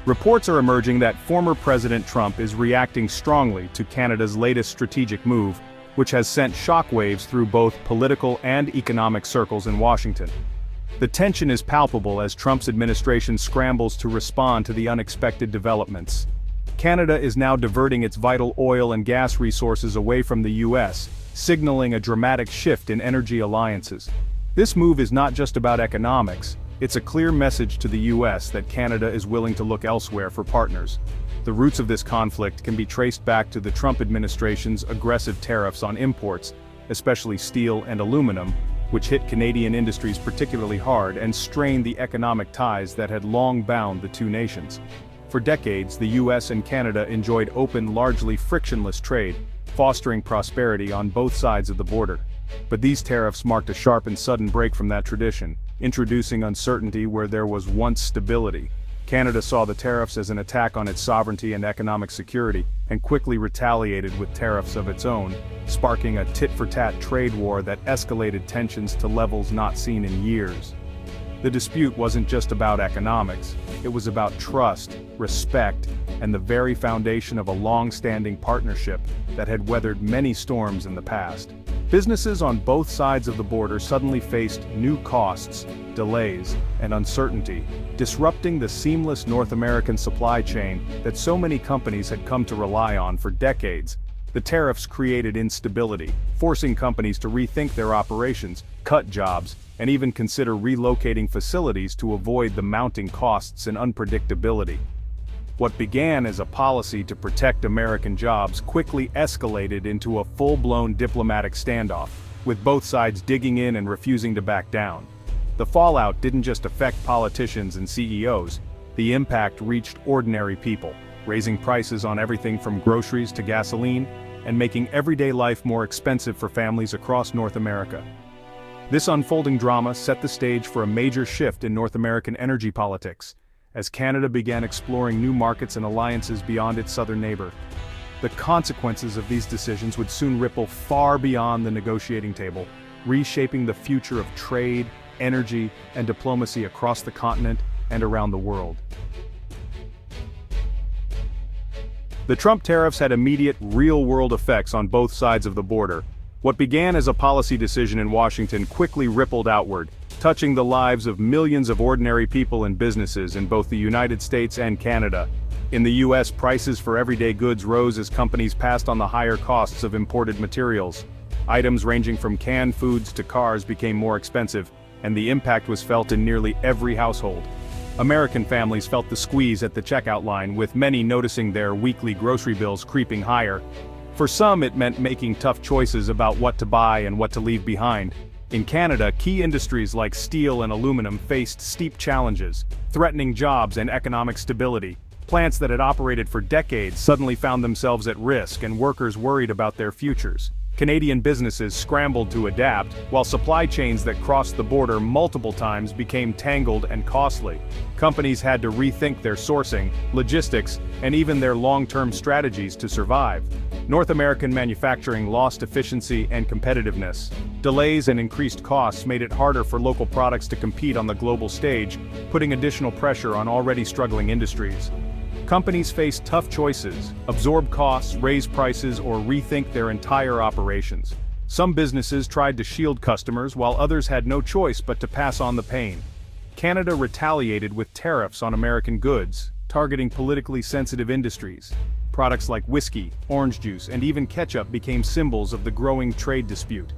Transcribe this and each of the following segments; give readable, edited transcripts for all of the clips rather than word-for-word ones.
Reports are emerging that former President Trump is reacting strongly to Canada's latest strategic move, which has sent shockwaves through both political and economic circles in Washington. The tension is palpable as Trump's administration scrambles to respond to the unexpected developments. Canada is now diverting its vital oil and gas resources away from the US, signaling a dramatic shift in energy alliances. This move is not just about economics, it's a clear message to the US that Canada is willing to look elsewhere for partners. The roots of this conflict can be traced back to the Trump administration's aggressive tariffs on imports, especially steel and aluminum, which hit Canadian industries particularly hard and strained the economic ties that had long bound the two nations. For decades, the US and Canada enjoyed open, largely frictionless trade, fostering prosperity on both sides of the border. But these tariffs marked a sharp and sudden break from that tradition, introducing uncertainty where there was once stability. Canada saw the tariffs as an attack on its sovereignty and economic security, and quickly retaliated with tariffs of its own, sparking a tit-for-tat trade war that escalated tensions to levels not seen in years. The dispute wasn't just about economics, it was about trust, respect, and the very foundation of a long-standing partnership that had weathered many storms in the past. Businesses on both sides of the border suddenly faced new costs, delays, and uncertainty, disrupting the seamless North American supply chain that so many companies had come to rely on for decades. The tariffs created instability, forcing companies to rethink their operations, cut jobs, and even consider relocating facilities to avoid the mounting costs and unpredictability. What began as a policy to protect American jobs quickly escalated into a full-blown diplomatic standoff, with both sides digging in and refusing to back down. The fallout didn't just affect politicians and CEOs, the impact reached ordinary people, raising prices on everything from groceries to gasoline, and making everyday life more expensive for families across North America. This unfolding drama set the stage for a major shift in North American energy politics, as Canada began exploring new markets and alliances beyond its southern neighbor. The consequences of these decisions would soon ripple far beyond the negotiating table, reshaping the future of trade, energy, and diplomacy across the continent and around the world. The Trump tariffs had immediate, real-world effects on both sides of the border. What began as a policy decision in Washington quickly rippled outward, touching the lives of millions of ordinary people and businesses in both the United States and Canada. In the US, prices for everyday goods rose as companies passed on the higher costs of imported materials. Items ranging from canned foods to cars became more expensive, and the impact was felt in nearly every household. American families felt the squeeze at the checkout line, with many noticing their weekly grocery bills creeping higher. For some, it meant making tough choices about what to buy and what to leave behind. In Canada, key industries like steel and aluminum faced steep challenges, threatening jobs and economic stability. Plants that had operated for decades suddenly found themselves at risk, and workers worried about their futures. Canadian businesses scrambled to adapt, while supply chains that crossed the border multiple times became tangled and costly. Companies had to rethink their sourcing, logistics, and even their long-term strategies to survive. North American manufacturing lost efficiency and competitiveness. Delays and increased costs made it harder for local products to compete on the global stage, putting additional pressure on already struggling industries. Companies faced tough choices: absorb costs, raise prices, or rethink their entire operations. Some businesses tried to shield customers, while others had no choice but to pass on the pain. Canada retaliated with tariffs on American goods, targeting politically sensitive industries. Products like whiskey, orange juice, and even ketchup became symbols of the growing trade dispute.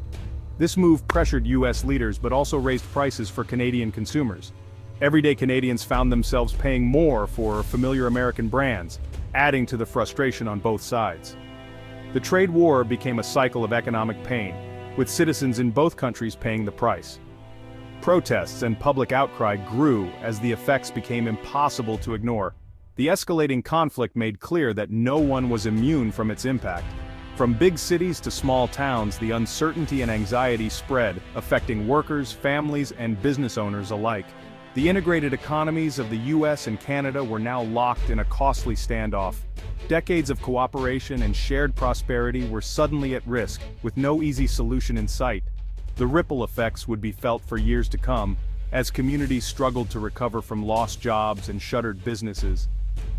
This move pressured US leaders but also raised prices for Canadian consumers. Everyday Canadians found themselves paying more for familiar American brands, adding to the frustration on both sides. The trade war became a cycle of economic pain, with citizens in both countries paying the price. Protests and public outcry grew as the effects became impossible to ignore. The escalating conflict made clear that no one was immune from its impact. From big cities to small towns, the uncertainty and anxiety spread, affecting workers, families, and business owners alike. The integrated economies of the US and Canada were now locked in a costly standoff. Decades of cooperation and shared prosperity were suddenly at risk, with no easy solution in sight. The ripple effects would be felt for years to come, as communities struggled to recover from lost jobs and shuttered businesses.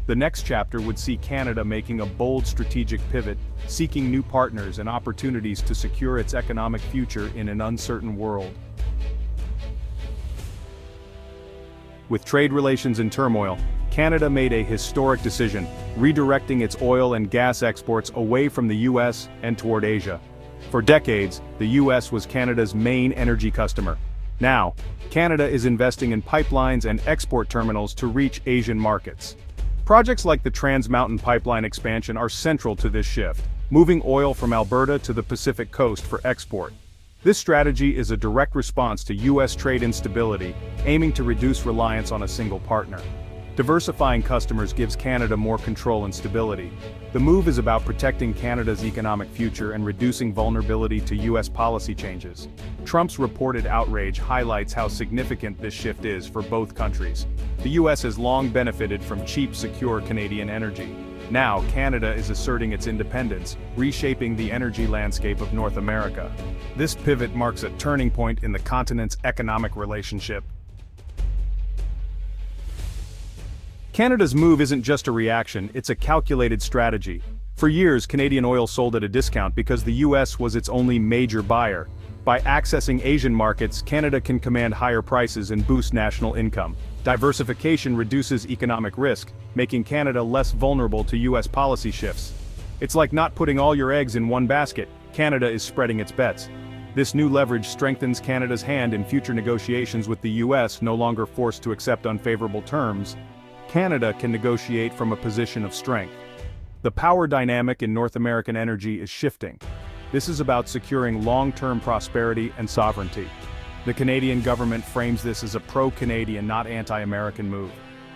The next chapter would see Canada making a bold strategic pivot, seeking new partners and opportunities to secure its economic future in an uncertain world. With trade relations in turmoil, Canada made a historic decision, redirecting its oil and gas exports away from the US and toward Asia. For decades, the US was Canada's main energy customer. Now, Canada is investing in pipelines and export terminals to reach Asian markets. Projects like the Trans Mountain Pipeline expansion are central to this shift, moving oil from Alberta to the Pacific Coast for export. This strategy is a direct response to US trade instability, aiming to reduce reliance on a single partner. Diversifying customers gives Canada more control and stability. The move is about protecting Canada's economic future and reducing vulnerability to US policy changes. Trump's reported outrage highlights how significant this shift is for both countries. The US has long benefited from cheap, secure Canadian energy. Now, Canada is asserting its independence, reshaping the energy landscape of North America. This pivot marks a turning point in the continent's economic relationship. Canada's move isn't just a reaction, it's a calculated strategy. For years, Canadian oil sold at a discount because the US was its only major buyer. By accessing Asian markets, Canada can command higher prices and boost national income. Diversification reduces economic risk, making Canada less vulnerable to US policy shifts. It's like not putting all your eggs in one basket. Canada is spreading its bets. This new leverage strengthens Canada's hand in future negotiations with the US, no longer forced to accept unfavorable terms. Canada can negotiate from a position of strength. The power dynamic in North American energy is shifting. This is about securing long-term prosperity and sovereignty. The Canadian government frames this as a pro-Canadian, not anti-American move.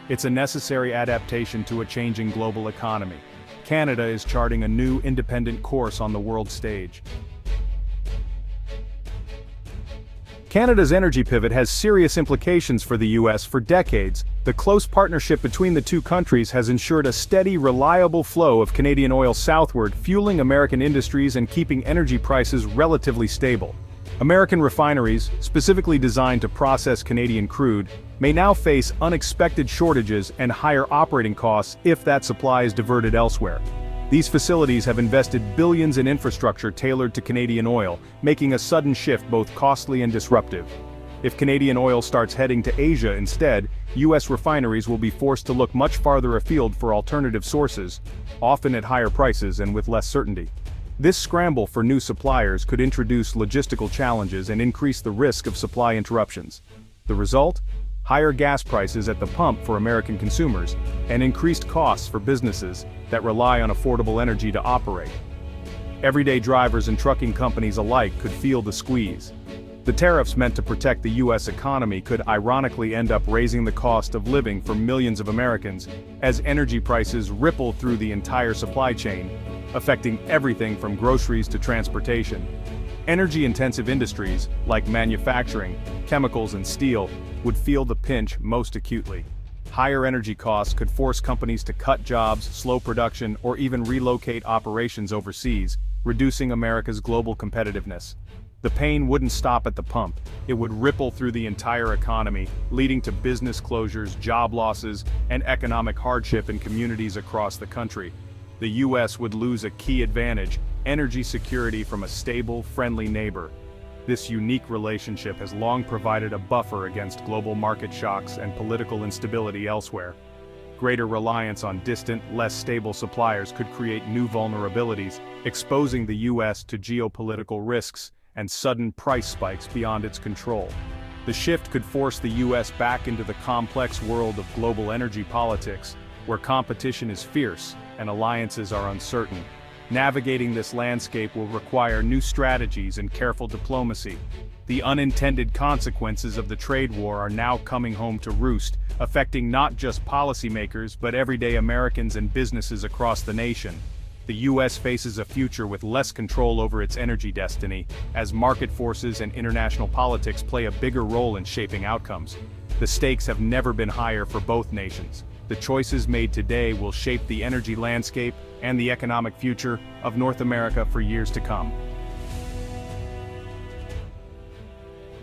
It's a necessary adaptation to a changing global economy. Canada is charting a new independent course on the world stage. Canada's energy pivot has serious implications for the US. For decades, the close partnership between the two countries has ensured a steady, reliable flow of Canadian oil southward, fueling American industries and keeping energy prices relatively stable. American refineries, specifically designed to process Canadian crude, may now face unexpected shortages and higher operating costs if that supply is diverted elsewhere. These facilities have invested billions in infrastructure tailored to Canadian oil, making a sudden shift both costly and disruptive. If Canadian oil starts heading to Asia instead, US refineries will be forced to look much farther afield for alternative sources, often at higher prices and with less certainty. This scramble for new suppliers could introduce logistical challenges and increase the risk of supply interruptions. The result? Higher gas prices at the pump for American consumers, and increased costs for businesses that rely on affordable energy to operate. Everyday drivers and trucking companies alike could feel the squeeze. The tariffs meant to protect the US economy could ironically end up raising the cost of living for millions of Americans, as energy prices ripple through the entire supply chain, affecting everything from groceries to transportation. Energy-intensive industries, like manufacturing, chemicals and steel, would feel the pinch most acutely. Higher energy costs could force companies to cut jobs, slow production, or even relocate operations overseas, reducing America's global competitiveness. The pain wouldn't stop at the pump. It would ripple through the entire economy, leading to business closures, job losses, and economic hardship in communities across the country. The US would lose a key advantage: energy security from a stable, friendly neighbor. This unique relationship has long provided a buffer against global market shocks and political instability elsewhere. Greater reliance on distant, less stable suppliers could create new vulnerabilities, exposing the US to geopolitical risks and sudden price spikes beyond its control. The shift could force the US back into the complex world of global energy politics, where competition is fierce and alliances are uncertain. Navigating this landscape will require new strategies and careful diplomacy. The unintended consequences of the trade war are now coming home to roost, affecting not just policymakers but everyday Americans and businesses across the nation. The US faces a future with less control over its energy destiny, as market forces and international politics play a bigger role in shaping outcomes. The stakes have never been higher for both nations. The choices made today will shape the energy landscape and the economic future of North America for years to come.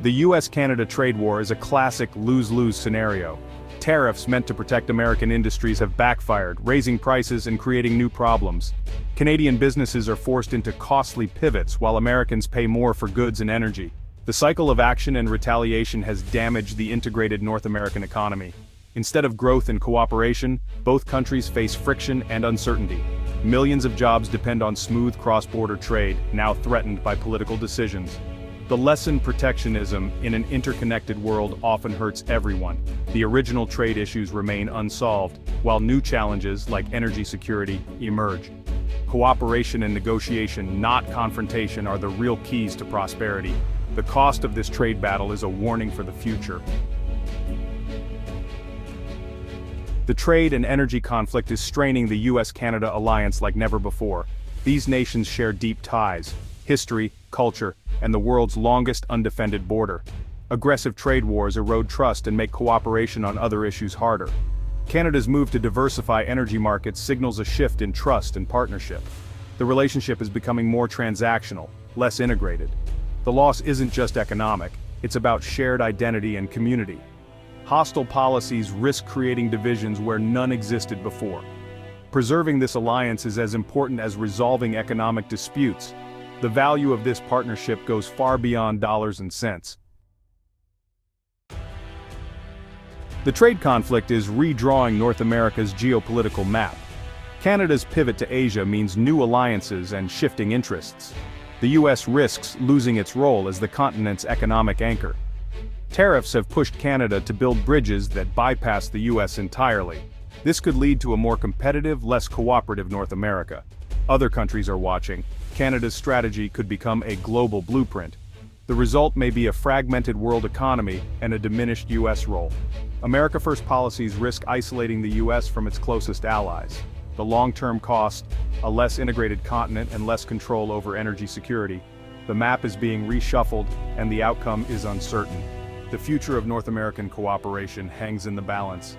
The US-Canada trade war is a classic lose-lose scenario. Tariffs meant to protect American industries have backfired, raising prices and creating new problems. Canadian businesses are forced into costly pivots while Americans pay more for goods and energy. The cycle of action and retaliation has damaged the integrated North American economy. Instead of growth and cooperation, both countries face friction and uncertainty. Millions of jobs depend on smooth cross-border trade, now threatened by political decisions. The lesson protectionism in an interconnected world often hurts everyone. The original trade issues remain unsolved, while new challenges like energy security emerge. Cooperation and negotiation, not confrontation, are the real keys to prosperity. The cost of this trade battle is a warning for the future. The trade and energy conflict is straining the US-Canada alliance like never before. These nations share deep ties, history, culture, and the world's longest undefended border. Aggressive trade wars erode trust and make cooperation on other issues harder. Canada's move to diversify energy markets signals a shift in trust and partnership. The relationship is becoming more transactional, less integrated. The loss isn't just economic, it's about shared identity and community. Hostile policies risk creating divisions where none existed before. Preserving this alliance is as important as resolving economic disputes. The value of this partnership goes far beyond dollars and cents. The trade conflict is redrawing North America's geopolitical map. Canada's pivot to Asia means new alliances and shifting interests. The US risks losing its role as the continent's economic anchor. Tariffs have pushed Canada to build bridges that bypass the US entirely. This could lead to a more competitive, less cooperative North America. Other countries are watching. Canada's strategy could become a global blueprint. The result may be a fragmented world economy and a diminished US role. America First policies risk isolating the US from its closest allies. The long-term cost, a less integrated continent and less control over energy security. The map is being reshuffled, and the outcome is uncertain. The future of North American cooperation hangs in the balance.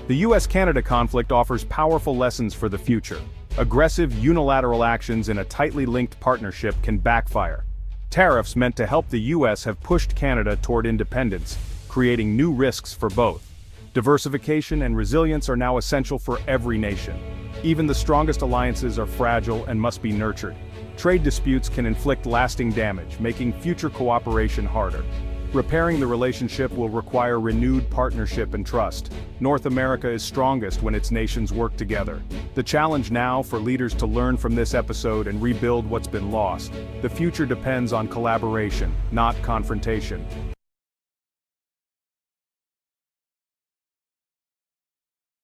The US-Canada conflict offers powerful lessons for the future. Aggressive unilateral actions in a tightly linked partnership can backfire. Tariffs meant to help the US have pushed Canada toward independence, creating new risks for both. Diversification and resilience are now essential for every nation. Even the strongest alliances are fragile and must be nurtured. Trade disputes can inflict lasting damage, making future cooperation harder. Repairing the relationship will require renewed partnership and trust. North America is strongest when its nations work together. The challenge now for leaders to learn from this episode and rebuild what's been lost. The future depends on collaboration, not confrontation.